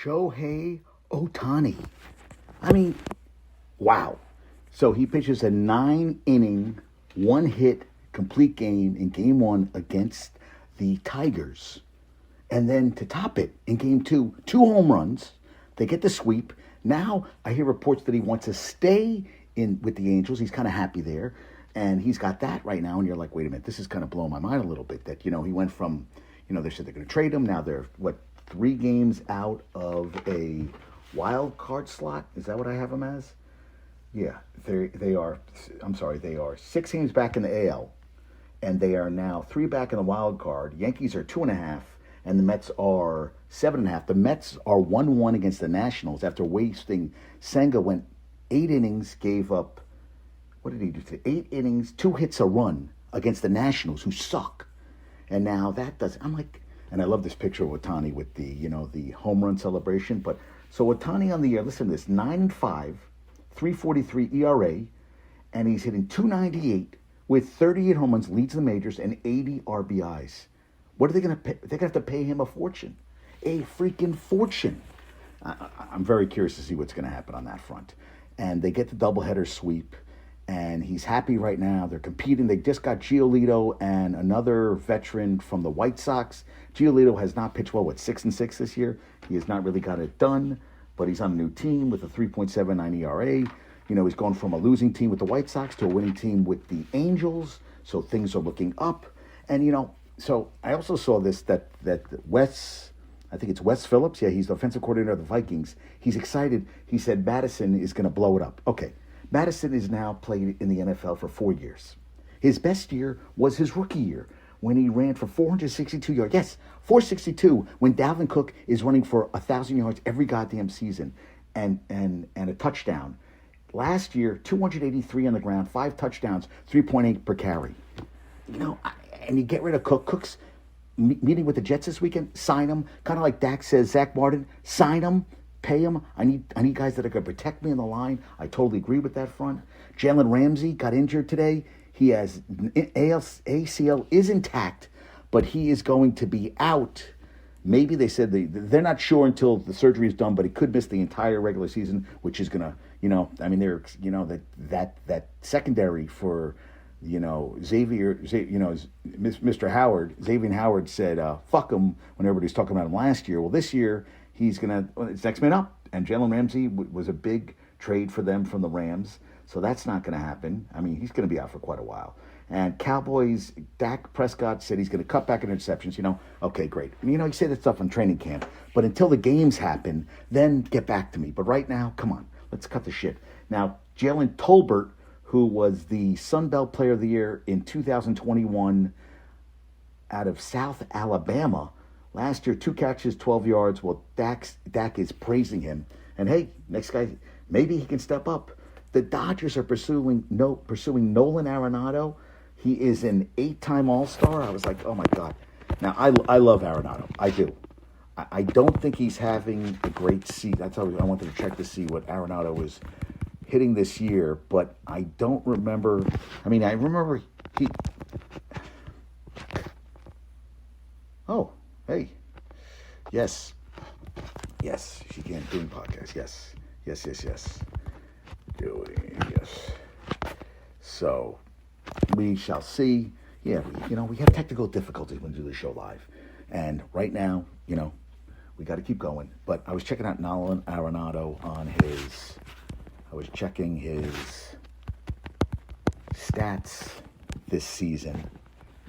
Shohei Ohtani. I mean, wow. So he pitches a 9-inning, one-hit, complete game in Game 1 against the Tigers. And then to top it, in Game 2, 2 home runs. They get the sweep. Now I hear reports that he wants to stay in with the Angels. He's kind of happy there. And he's got that right now. And you're like, wait a minute, this is kind of blowing my mind a little bit. That, he went from, they said they're going to trade him. Now they're, 3 games out of a wild card slot? Is that what I have him as? Yeah, they are. I'm sorry, they are 6 games back in the AL, and they are now 3 back in the wild card. Yankees are 2.5, and the Mets are 7.5. The Mets are 1-1 against the Nationals after wasting. Senga went 8 innings, gave up. What did he do today? 8 innings, 2 hits, a run against the Nationals, who suck. And now that does. I'm like, and I love this picture of Ohtani with the the home run celebration. But so Ohtani on the year. Listen to this: 9-5. 3.43 ERA, and he's hitting .298 with 38 home runs, leads the majors, and 80 RBIs. What are they going to pay? They're going to have to pay him a fortune. A freaking fortune. I'm very curious to see what's going to happen on that front. And they get the doubleheader sweep, and he's happy right now. They're competing. They just got Giolito and another veteran from the White Sox. Giolito has not pitched well, 6-6 this year. He has not really got it done. But he's on a new team with a 3.79 ERA. He's going from a losing team with the White Sox to a winning team with the Angels. So things are looking up. And, so I also saw this, that Wes, I think it's Wes Phillips. Yeah, he's the offensive coordinator of the Vikings. He's excited. He said Madison is going to blow it up. Okay, Madison is now played in the NFL for 4 years. His best year was his rookie year, when he ran for 462 yards. Yes, 462 when Dalvin Cook is running for 1,000 yards every goddamn season and a touchdown. Last year, 283 on the ground, 5 touchdowns, 3.8 per carry. And you get rid of Cook. Cook's meeting with the Jets this weekend. Sign him. Kind of like Dak says, Zach Martin, sign him, pay him. I need guys that are going to protect me on the line. I totally agree with that front. Jalen Ramsey got injured today. He has ACL is intact, but he is going to be out. Maybe they said they're not sure until the surgery is done, but he could miss the entire regular season, which is gonna, they're, that secondary for, Xavier, Mr. Howard, Xavier Howard said, fuck him when everybody's talking about him last year. Well, this year it's next man up, and Jalen Ramsey was a big trade for them from the Rams. So that's not going to happen. I mean, he's going to be out for quite a while. And Cowboys, Dak Prescott said he's going to cut back on interceptions. Okay, great. He said that stuff in training camp. But until the games happen, then get back to me. But right now, come on, let's cut the shit. Now, Jalen Tolbert, who was the Sun Belt Player of the Year in 2021 out of South Alabama, last year, 2 catches, 12 yards. Well, Dak is praising him. And hey, next guy, maybe he can step up. The Dodgers are pursuing Nolan Arenado. He is an 8-time All-Star. I was like, oh my God. Now, I love Arenado. I do. I don't think he's having a great season. That's how I wanted to check to see what Arenado was hitting this year, but I don't remember. I remember he. Oh, hey. Yes. Yes, she can't do podcast. Yes. Yes. So we shall see. Yeah, we have technical difficulties when we do the show live. And right now, we got to keep going. But I was checking out Nolan Arenado I was checking his stats this season.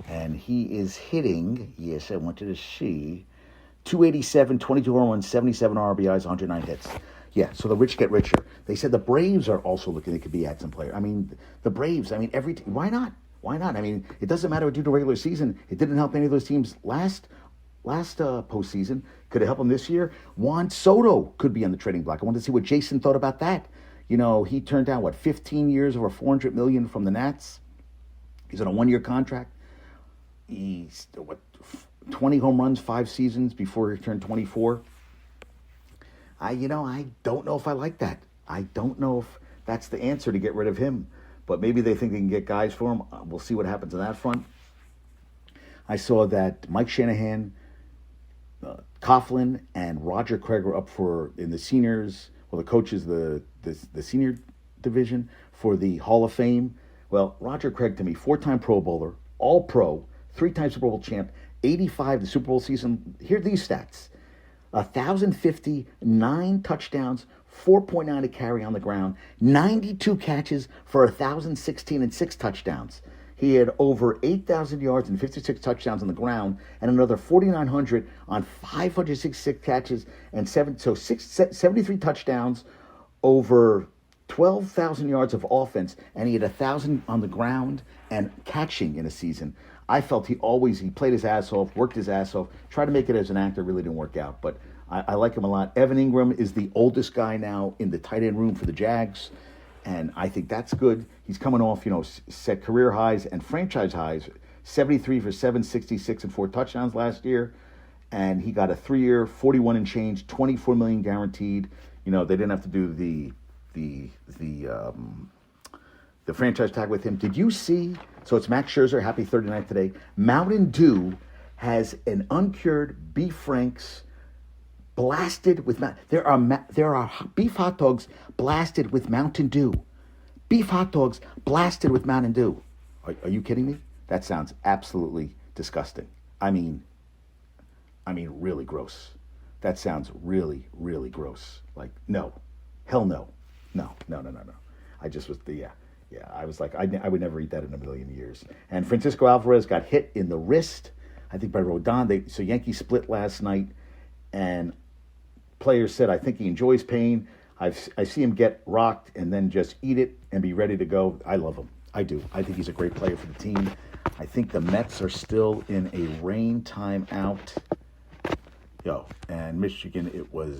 And he is hitting, yes, I wanted to see, 287, 22 home runs, 77 RBIs, 109 hits. Yeah, so the rich get richer. They said the Braves are also looking, they could be at some player. The Braves, why not? Why not? It doesn't matter what you do the regular season. It didn't help any of those teams last postseason. Could it help them this year? Juan Soto could be on the trading block. I wanted to see what Jason thought about that. He turned down, 15 years over $400 million from the Nats. He's on a 1-year contract. He's, 20 home runs, 5 seasons before he turned 24. I don't know if I like that. I don't know if that's the answer to get rid of him. But maybe they think they can get guys for him. We'll see what happens on that front. I saw that Mike Shanahan Coughlin and Roger Craig are up for in the seniors. Well, the coaches, the senior division for the Hall of Fame. Well, Roger Craig, to me, 4-time Pro Bowler, All Pro, 3-time Super Bowl champ, 85 the Super Bowl season. Here are these stats: 1,050, 9 touchdowns, 4.9 a carry on the ground, 92 catches for 1,016 and 6 touchdowns. He had over 8,000 yards and 56 touchdowns on the ground, and another 4,900 on 566 catches and 73 touchdowns, over 12,000 yards of offense, and he had 1,000 on the ground and catching in a season. I felt he played his ass off, worked his ass off, tried to make it as an actor, really didn't work out, but I like him a lot. Evan Ingram is the oldest guy now in the tight end room for the Jags, and I think that's good. He's coming off, set career highs and franchise highs, 73 for 766 and 4 touchdowns last year, and he got a 3-year, 41 and change, $24 million guaranteed. They didn't have to do the franchise tag with him. Did you see? So it's Max Scherzer, happy 39th today. Mountain Dew has an uncured beef franks blasted with there are beef hot dogs blasted with Mountain Dew. Beef hot dogs blasted with Mountain Dew. Are you kidding me? That sounds absolutely disgusting. I mean, really gross. That sounds really, really gross. Like, no, hell no, no. I just was I was like, I would never eat that in a million years. And Francisco Alvarez got hit in the wrist, I think by Rodon. So Yankees split last night, and players said, I think he enjoys pain. I see him get rocked and then just eat it and be ready to go. I love him. I do. I think he's a great player for the team. I think the Mets are still in a rain timeout. And Michigan, it was